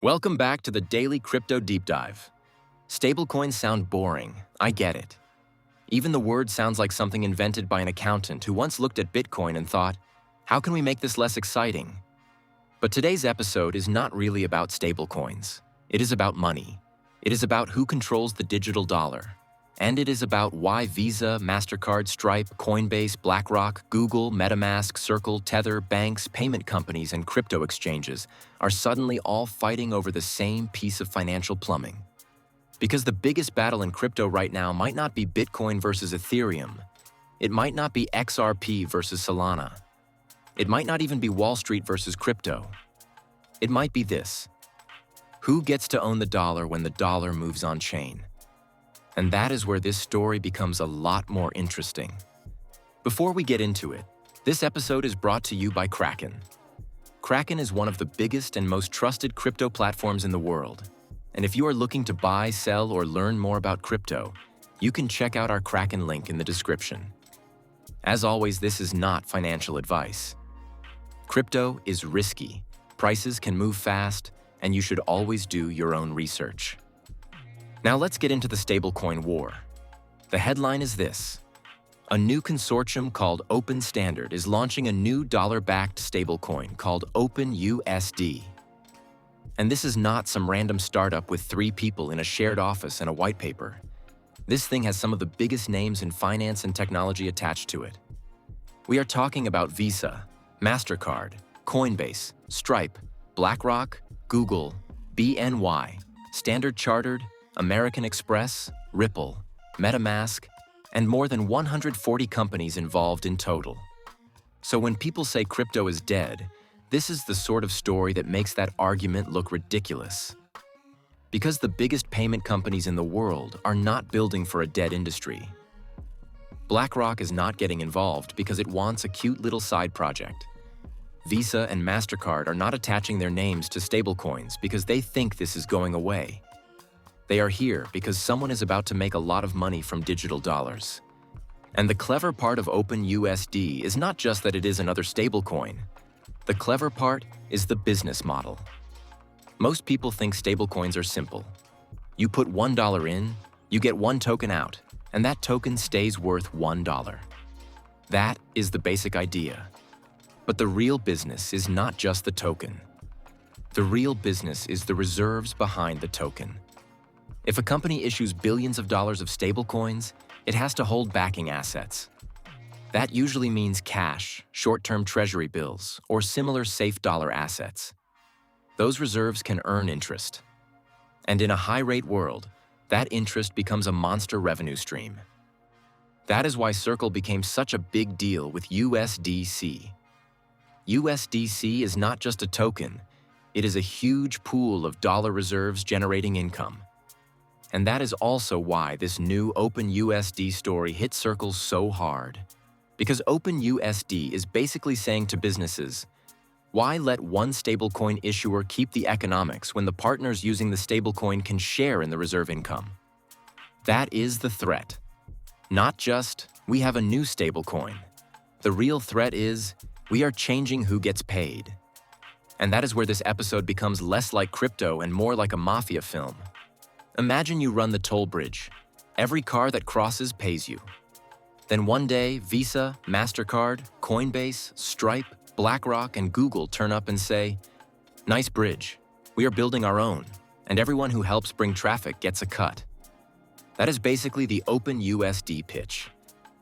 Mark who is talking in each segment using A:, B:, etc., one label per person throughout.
A: Welcome back to the Daily Crypto Deep Dive. Stablecoins sound boring, I get it. Even the word sounds like something invented by an accountant who once looked at Bitcoin and thought, how can we make this less exciting? But today's episode is not really about stablecoins. It is about money. It is about who controls the digital dollar. And it is about why Visa, MasterCard, Stripe, Coinbase, BlackRock, Google, MetaMask, Circle, Tether, banks, payment companies, and crypto exchanges are suddenly all fighting over the same piece of financial plumbing. Because the biggest battle in crypto right now might not be Bitcoin versus Ethereum. It might not be XRP versus Solana. It might not even be Wall Street versus crypto. It might be this. Who gets to own the dollar when the dollar moves on chain? And that is where this story becomes a lot more interesting. Before we get into it, this episode is brought to you by Kraken. Kraken is one of the biggest and most trusted crypto platforms in the world. And if you are looking to buy, sell, or learn more about crypto, you can check out our Kraken link in the description. As always, this is not financial advice. Crypto is risky, prices can move fast, and you should always do your own research. Now let's get into the stablecoin war. The headline is this. A new consortium called Open Standard is launching a new dollar-backed stablecoin called Open USD. And this is not some random startup with 3 people in a shared office and a white paper. This thing has some of the biggest names in finance and technology attached to it. We are talking about Visa, MasterCard, Coinbase, Stripe, BlackRock, Google, BNY, Standard Chartered, American Express, Ripple, MetaMask, and more than 140 companies involved in total. So when people say crypto is dead, this is the sort of story that makes that argument look ridiculous. Because the biggest payment companies in the world are not building for a dead industry. BlackRock is not getting involved because it wants a cute little side project. Visa and MasterCard are not attaching their names to stablecoins because they think this is going away. They are here because someone is about to make a lot of money from digital dollars. And the clever part of Open USD is not just that it is another stablecoin. The clever part is the business model. Most people think stablecoins are simple. You put $1 in, you get 1 token out, and that token stays worth $1. That is the basic idea. But the real business is not just the token. The real business is the reserves behind the token. If a company issues billions of dollars of stablecoins, it has to hold backing assets. That usually means cash, short-term treasury bills, or similar safe dollar assets. Those reserves can earn interest. And in a high-rate world, that interest becomes a monster revenue stream. That is why Circle became such a big deal with USDC. USDC is not just a token, it is a huge pool of dollar reserves generating income. And that is also why this new Open USD story hit Circle so hard. Because Open USD is basically saying to businesses, why let one stablecoin issuer keep the economics when the partners using the stablecoin can share in the reserve income? That is the threat. Not just, we have a new stablecoin. The real threat is, we are changing who gets paid. And that is where this episode becomes less like crypto and more like a mafia film. Imagine you run the toll bridge. Every car that crosses pays you. Then one day, Visa, MasterCard, Coinbase, Stripe, BlackRock, and Google turn up and say, nice bridge. We are building our own, and everyone who helps bring traffic gets a cut. That is basically the Open USD pitch.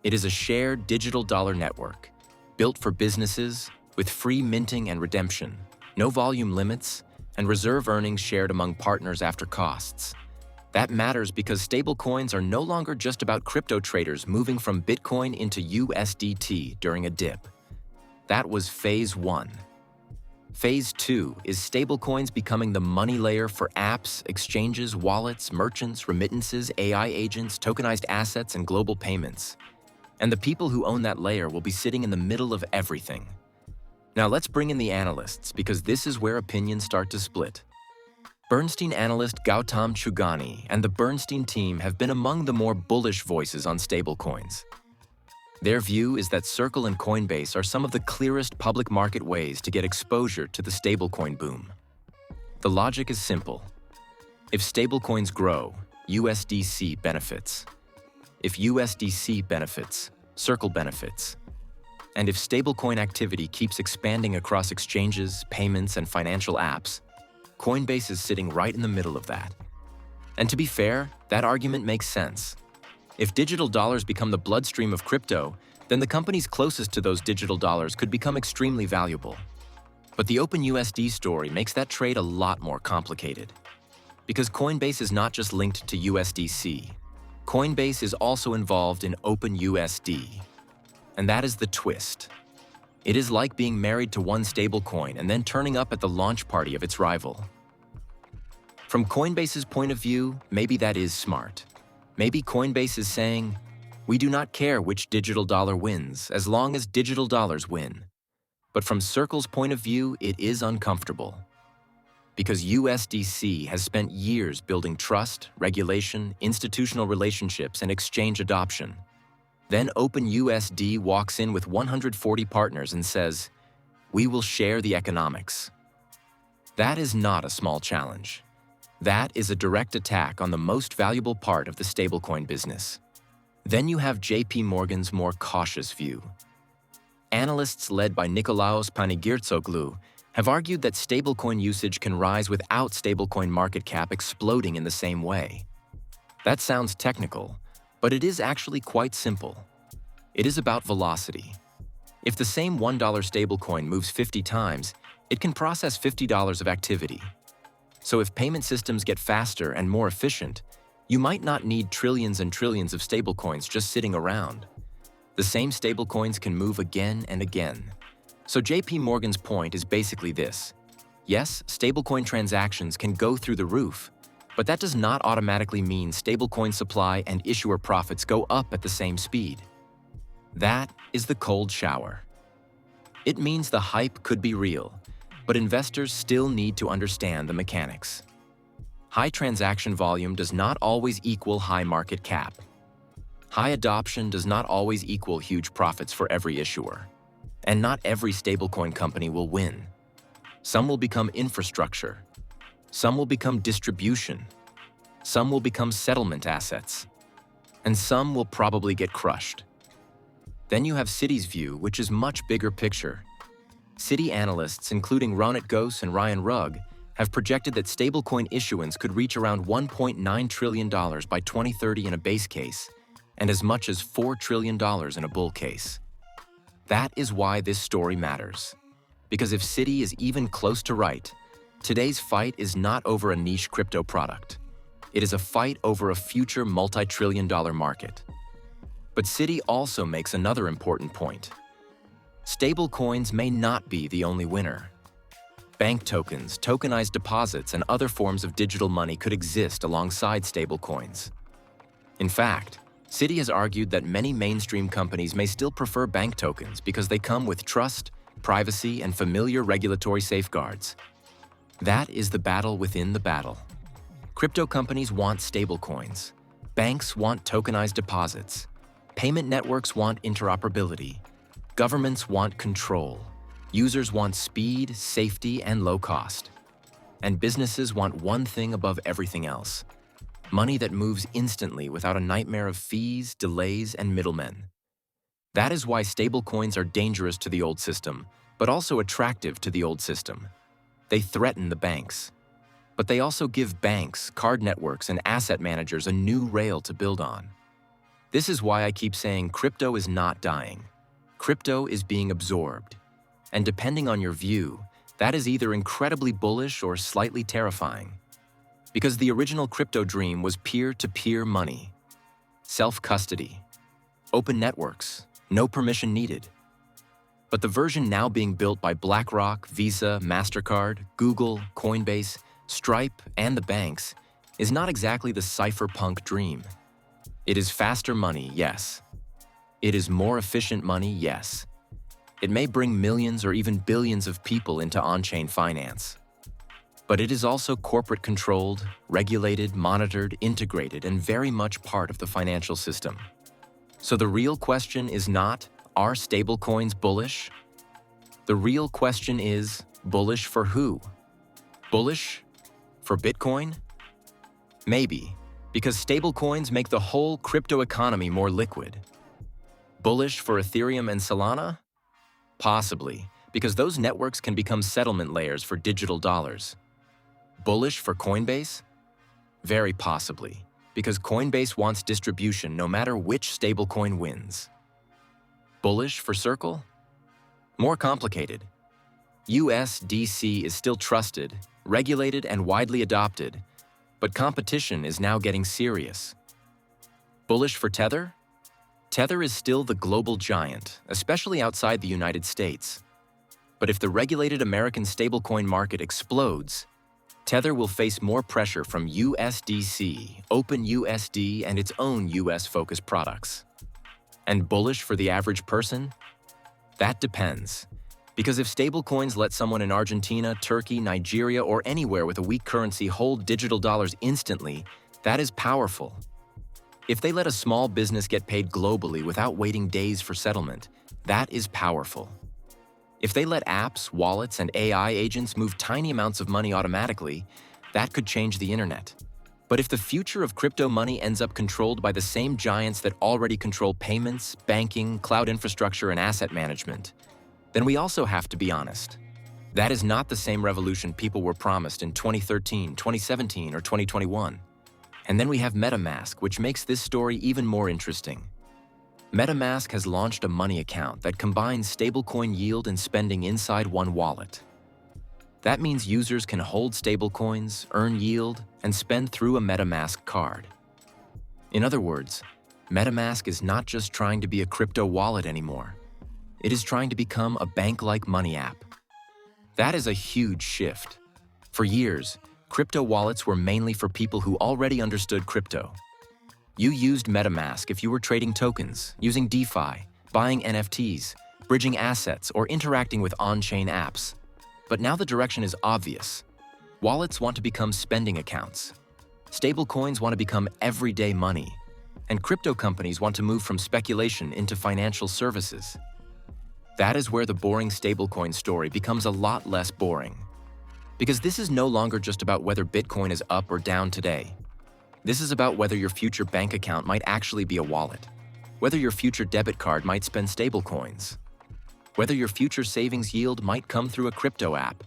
A: It is a shared digital dollar network, built for businesses, with free minting and redemption, no volume limits, and reserve earnings shared among partners after costs. That matters because stablecoins are no longer just about crypto traders moving from Bitcoin into USDT during a dip. That was phase 1. Phase 2 is stablecoins becoming the money layer for apps, exchanges, wallets, merchants, remittances, AI agents, tokenized assets, and global payments. And the people who own that layer will be sitting in the middle of everything. Now let's bring in the analysts because this is where opinions start to split. Bernstein analyst Gautam Chugani and the Bernstein team have been among the more bullish voices on stablecoins. Their view is that Circle and Coinbase are some of the clearest public market ways to get exposure to the stablecoin boom. The logic is simple. If stablecoins grow, USDC benefits. If USDC benefits, Circle benefits. And if stablecoin activity keeps expanding across exchanges, payments, and financial apps, Coinbase is sitting right in the middle of that. And to be fair, that argument makes sense. If digital dollars become the bloodstream of crypto, then the companies closest to those digital dollars could become extremely valuable. But the Open USD story makes that trade a lot more complicated. Because Coinbase is not just linked to USDC. Coinbase is also involved in Open USD. And that is the twist. It is like being married to one stablecoin and then turning up at the launch party of its rival. From Coinbase's point of view, maybe that is smart. Maybe Coinbase is saying, we do not care which digital dollar wins as long as digital dollars win. But from Circle's point of view, it is uncomfortable. Because USDC has spent years building trust, regulation, institutional relationships, and exchange adoption. Then Open USD walks in with 140 partners and says, we will share the economics. That is not a small challenge. That is a direct attack on the most valuable part of the stablecoin business. Then you have JPMorgan's more cautious view. Analysts led by Nikolaos Panagirtsoglou have argued that stablecoin usage can rise without stablecoin market cap exploding in the same way. That sounds technical, but it is actually quite simple. It is about velocity. If the same $1 stablecoin moves 50 times, it can process $50 of activity. So if payment systems get faster and more efficient, you might not need trillions and trillions of stablecoins just sitting around. The same stablecoins can move again and again. So JP Morgan's point is basically this. Yes, stablecoin transactions can go through the roof, but that does not automatically mean stablecoin supply and issuer profits go up at the same speed. That is the cold shower. It means the hype could be real, but investors still need to understand the mechanics. High transaction volume does not always equal high market cap. High adoption does not always equal huge profits for every issuer. And not every stablecoin company will win. Some will become infrastructure. Some will become distribution. Some will become settlement assets. And some will probably get crushed. Then you have Citi's view, which is much bigger picture. Citi analysts, including Ronit Ghose and Ryan Rugg, have projected that stablecoin issuance could reach around $1.9 trillion by 2030 in a base case, and as much as $4 trillion in a bull case. That is why this story matters. Because if Citi is even close to right, today's fight is not over a niche crypto product. It is a fight over a future multi-trillion-dollar market. But Citi also makes another important point. Stablecoins may not be the only winner. Bank tokens, tokenized deposits, and other forms of digital money could exist alongside stablecoins. In fact, Citi has argued that many mainstream companies may still prefer bank tokens because they come with trust, privacy, and familiar regulatory safeguards. That is the battle within the battle. Crypto companies want stablecoins. Banks want tokenized deposits. Payment networks want interoperability. Governments want control. Users want speed, safety, and low cost. And businesses want one thing above everything else: money that moves instantly without a nightmare of fees, delays, and middlemen. That is why stablecoins are dangerous to the old system, but also attractive to the old system. They threaten the banks. But they also give banks, card networks, and asset managers a new rail to build on. This is why I keep saying crypto is not dying. Crypto is being absorbed. And depending on your view, that is either incredibly bullish or slightly terrifying. Because the original crypto dream was peer-to-peer money, self-custody, open networks, no permission needed. But the version now being built by BlackRock, Visa, MasterCard, Google, Coinbase, Stripe, and the banks is not exactly the cypherpunk dream. It is faster money, yes. It is more efficient money, yes. It may bring millions or even billions of people into on-chain finance. But it is also corporate-controlled, regulated, monitored, integrated, and very much part of the financial system. So the real question is not, are stablecoins bullish? The real question is, bullish for who? Bullish For Bitcoin? Maybe, because stablecoins make the whole crypto economy more liquid. Bullish for Ethereum and Solana? Possibly, because those networks can become settlement layers for digital dollars. Bullish for Coinbase? Very possibly, because Coinbase wants distribution no matter which stablecoin wins. Bullish for Circle? More complicated. USDC is still trusted, regulated, and widely adopted, but competition is now getting serious. Bullish for Tether? Tether is still the global giant, especially outside the United States. But if the regulated American stablecoin market explodes, Tether will face more pressure from USDC, Open USD, and its own US-focused products. And bullish for the average person? That depends. Because if stablecoins let someone in Argentina, Turkey, Nigeria, or anywhere with a weak currency hold digital dollars instantly, that is powerful. If they let a small business get paid globally without waiting days for settlement, that is powerful. If they let apps, wallets, and AI agents move tiny amounts of money automatically, that could change the internet. But if the future of crypto money ends up controlled by the same giants that already control payments, banking, cloud infrastructure, and asset management, then we also have to be honest. That is not the same revolution people were promised in 2013, 2017, or 2021. And then we have MetaMask, which makes this story even more interesting. MetaMask has launched a money account that combines stablecoin yield and spending inside one wallet. That means users can hold stablecoins, earn yield, and spend through a MetaMask card. In other words, MetaMask is not just trying to be a crypto wallet anymore. It is trying to become a bank-like money app. That is a huge shift. For years, crypto wallets were mainly for people who already understood crypto. You used MetaMask if you were trading tokens, using DeFi, buying NFTs, bridging assets, or interacting with on-chain apps. But now the direction is obvious. Wallets want to become spending accounts. Stablecoins want to become everyday money. And crypto companies want to move from speculation into financial services. That is where the boring stablecoin story becomes a lot less boring. Because this is no longer just about whether Bitcoin is up or down today. This is about whether your future bank account might actually be a wallet, whether your future debit card might spend stablecoins, whether your future savings yield might come through a crypto app,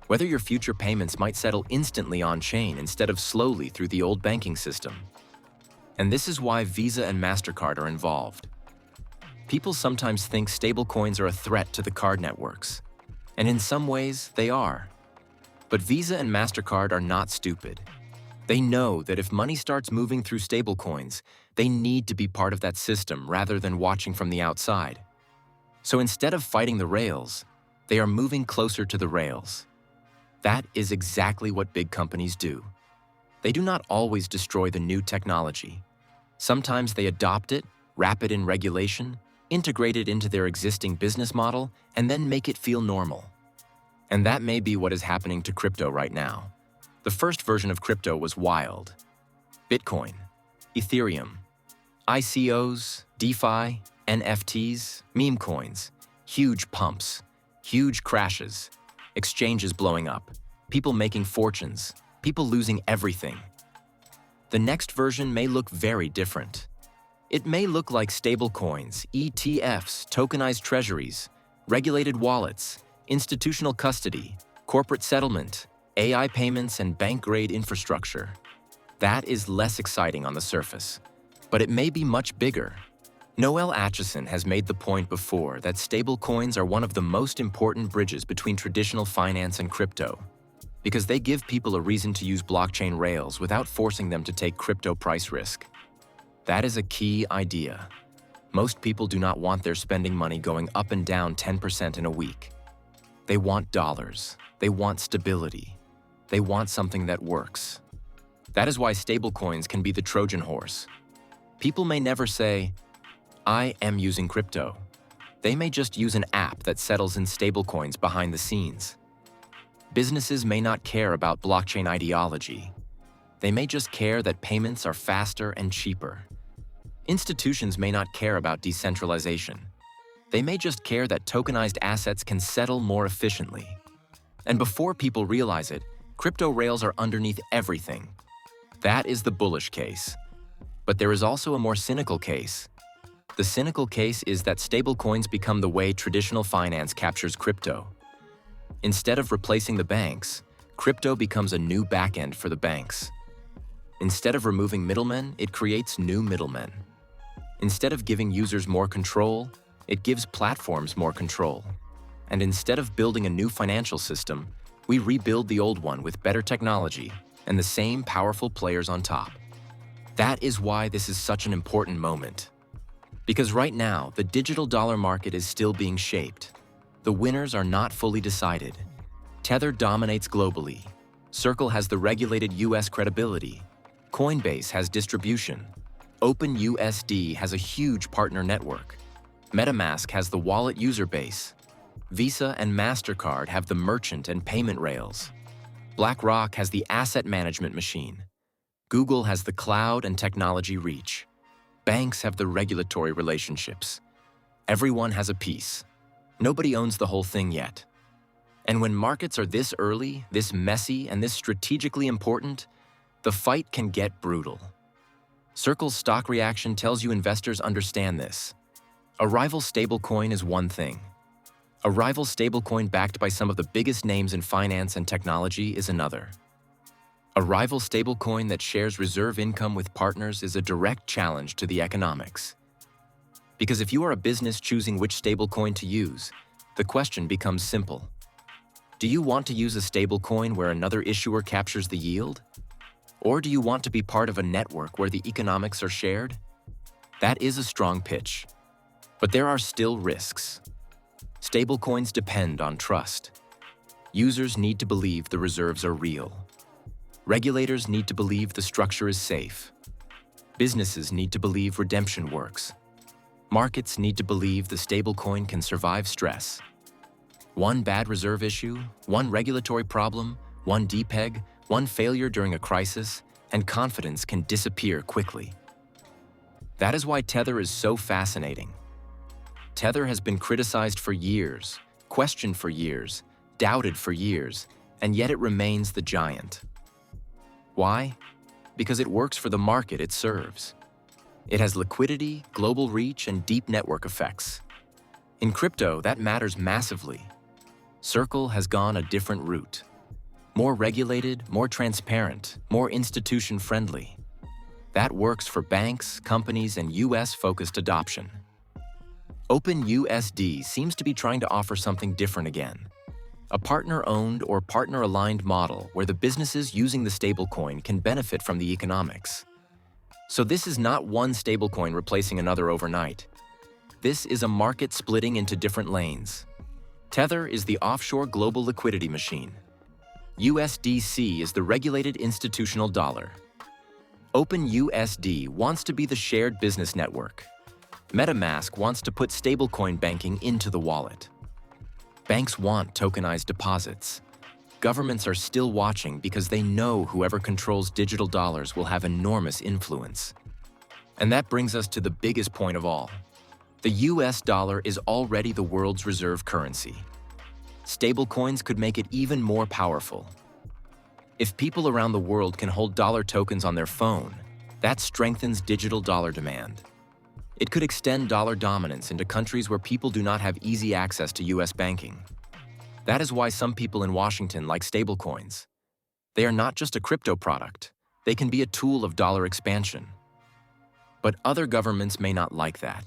A: whether your future payments might settle instantly on-chain instead of slowly through the old banking system. And this is why Visa and MasterCard are involved. People sometimes think stablecoins are a threat to the card networks, and in some ways, they are. But Visa and MasterCard are not stupid. They know that if money starts moving through stablecoins, they need to be part of that system rather than watching from the outside. So instead of fighting the rails, they are moving closer to the rails. That is exactly what big companies do. They do not always destroy the new technology. Sometimes they adopt it, wrap it in regulation, integrate it into their existing business model, and then make it feel normal. And that may be what is happening to crypto right now. The first version of crypto was wild. Bitcoin, Ethereum, ICOs, DeFi, NFTs, meme coins, huge pumps, huge crashes, exchanges blowing up, people making fortunes, people losing everything. The next version may look very different. It may look like stablecoins, ETFs, tokenized treasuries, regulated wallets, institutional custody, corporate settlement, AI payments, and bank-grade infrastructure. That is less exciting on the surface, but it may be much bigger. Noel Acheson has made the point before that stablecoins are one of the most important bridges between traditional finance and crypto, because they give people a reason to use blockchain rails without forcing them to take crypto price risk. That is a key idea. Most people do not want their spending money going up and down 10% in a week. They want dollars. They want stability. They want something that works. That is why stablecoins can be the Trojan horse. People may never say, "I am using crypto." They may just use an app that settles in stablecoins behind the scenes. Businesses may not care about blockchain ideology. They may just care that payments are faster and cheaper. Institutions may not care about decentralization. They may just care that tokenized assets can settle more efficiently. And before people realize it, Crypto rails are underneath everything. That is the bullish case. But there is also a more cynical case. The cynical case is that stablecoins become the way traditional finance captures crypto. Instead of replacing the banks, crypto becomes a new backend for the banks. Instead of removing middlemen, it creates new middlemen. Instead of giving users more control, it gives platforms more control. And instead of building a new financial system, we rebuild the old one with better technology and the same powerful players on top. That is why this is such an important moment. Because right now, the digital dollar market is still being shaped. The winners are not fully decided. Tether dominates globally. Circle has the regulated US credibility. Coinbase has distribution. Open USD has a huge partner network. MetaMask has the wallet user base. Visa and MasterCard have the merchant and payment rails. BlackRock has the asset management machine. Google has the cloud and technology reach. Banks have the regulatory relationships. Everyone has a piece. Nobody owns the whole thing yet. And when markets are this early, this messy, and this strategically important, the fight can get brutal. Circle's stock reaction tells you investors understand this. A rival stablecoin is one thing. A rival stablecoin backed by some of the biggest names in finance and technology is another. A rival stablecoin that shares reserve income with partners is a direct challenge to the economics. Because if you are a business choosing which stablecoin to use, the question becomes simple. Do you want to use a stablecoin where another issuer captures the yield? Or do you want to be part of a network where the economics are shared? That is a strong pitch. But there are still risks. Stablecoins depend on trust. Users need to believe the reserves are real. Regulators need to believe the structure is safe. Businesses need to believe redemption works. Markets need to believe the stablecoin can survive stress. One bad reserve issue, one regulatory problem, one depeg, one failure during a crisis, and confidence can disappear quickly. That is why Tether is so fascinating. Tether has been criticized for years, questioned for years, doubted for years, and yet it remains the giant. Why? Because it works for the market it serves. It has liquidity, global reach, and deep network effects. In crypto, that matters massively. Circle has gone a different route. More regulated, more transparent, more institution-friendly. That works for banks, companies, and US-focused adoption. Open USD seems to be trying to offer something different again. A partner-owned or partner-aligned model where the businesses using the stablecoin can benefit from the economics. So this is not one stablecoin replacing another overnight. This is a market splitting into different lanes. Tether is the offshore global liquidity machine. USDC is the regulated institutional dollar. Open USD wants to be the shared business network. MetaMask wants to put stablecoin banking into the wallet. Banks want tokenized deposits. Governments are still watching because they know whoever controls digital dollars will have enormous influence. And that brings us to the biggest point of all. The US dollar is already the world's reserve currency. Stablecoins could make it even more powerful. If people around the world can hold dollar tokens on their phone, that strengthens digital dollar demand. It could extend dollar dominance into countries where people do not have easy access to US banking. That is why some people in Washington like stablecoins. They are not just a crypto product. They can be a tool of dollar expansion. But other governments may not like that.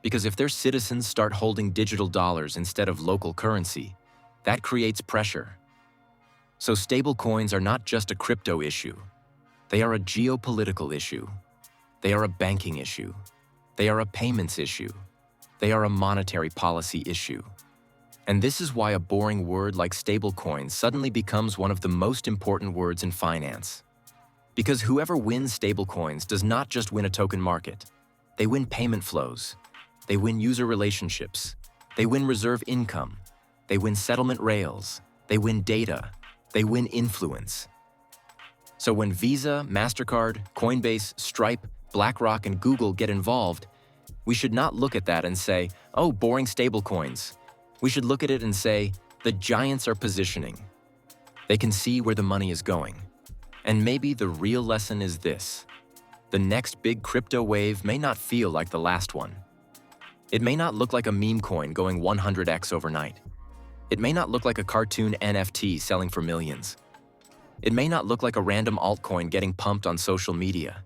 A: Because if their citizens start holding digital dollars instead of local currency, that creates pressure. So stablecoins are not just a crypto issue. They are a geopolitical issue. They are a banking issue. They are a payments issue. They are a monetary policy issue. And this is why a boring word like stablecoin suddenly becomes one of the most important words in finance. Because whoever wins stablecoins does not just win a token market. They win payment flows. They win user relationships. They win reserve income. They win settlement rails. They win data. They win influence. So when Visa, MasterCard, Coinbase, Stripe, BlackRock, and Google get involved, we should not look at that and say, oh, boring stablecoins. We should look at it and say, the giants are positioning. They can see where the money is going. And maybe the real lesson is this: the next big crypto wave may not feel like the last one. It may not look like a meme coin going 100x overnight. It may not look like a cartoon NFT selling for millions. It may not look like a random altcoin getting pumped on social media.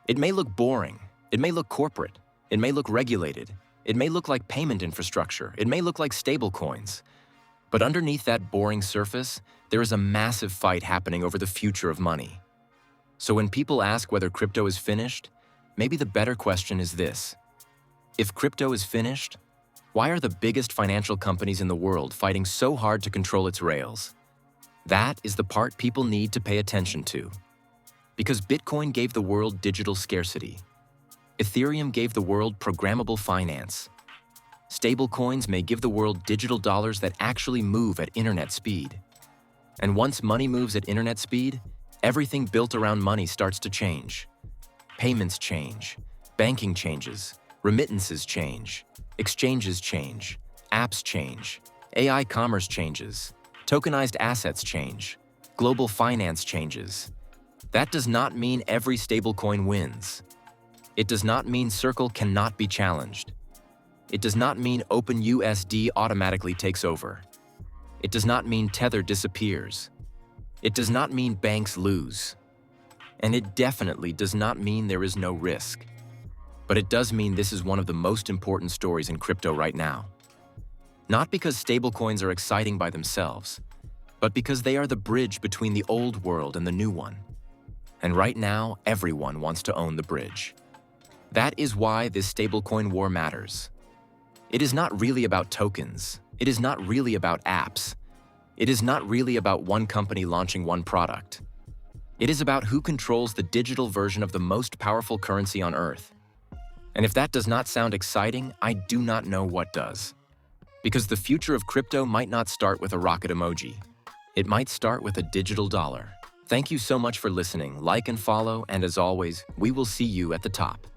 A: It may look boring. It may look corporate. It may look regulated. It may look like payment infrastructure. It may look like stablecoins. But underneath that boring surface, there is a massive fight happening over the future of money. So when people ask whether crypto is finished, maybe the better question is this: if crypto is finished, why are the biggest financial companies in the world fighting so hard to control its rails? That is the part people need to pay attention to. Because Bitcoin gave the world digital scarcity. Ethereum gave the world programmable finance. Stablecoins may give the world digital dollars that actually move at internet speed. And once money moves at internet speed, everything built around money starts to change. Payments change, banking changes, remittances change, exchanges change, apps change, AI commerce changes, tokenized assets change, global finance changes. That does not mean every stablecoin wins. It does not mean Circle cannot be challenged. It does not mean Open USD automatically takes over. It does not mean Tether disappears. It does not mean banks lose. And it definitely does not mean there is no risk. But it does mean this is one of the most important stories in crypto right now. Not because stablecoins are exciting by themselves, but because they are the bridge between the old world and the new one. And right now, everyone wants to own the bridge. That is why this stablecoin war matters. It is not really about tokens. It is not really about apps. It is not really about one company launching one product. It is about who controls the digital version of the most powerful currency on Earth. And if that does not sound exciting, I do not know what does. Because the future of crypto might not start with a rocket emoji. It might start with a digital dollar. Thank you so much for listening. Like and follow, and as always, we will see you at the top.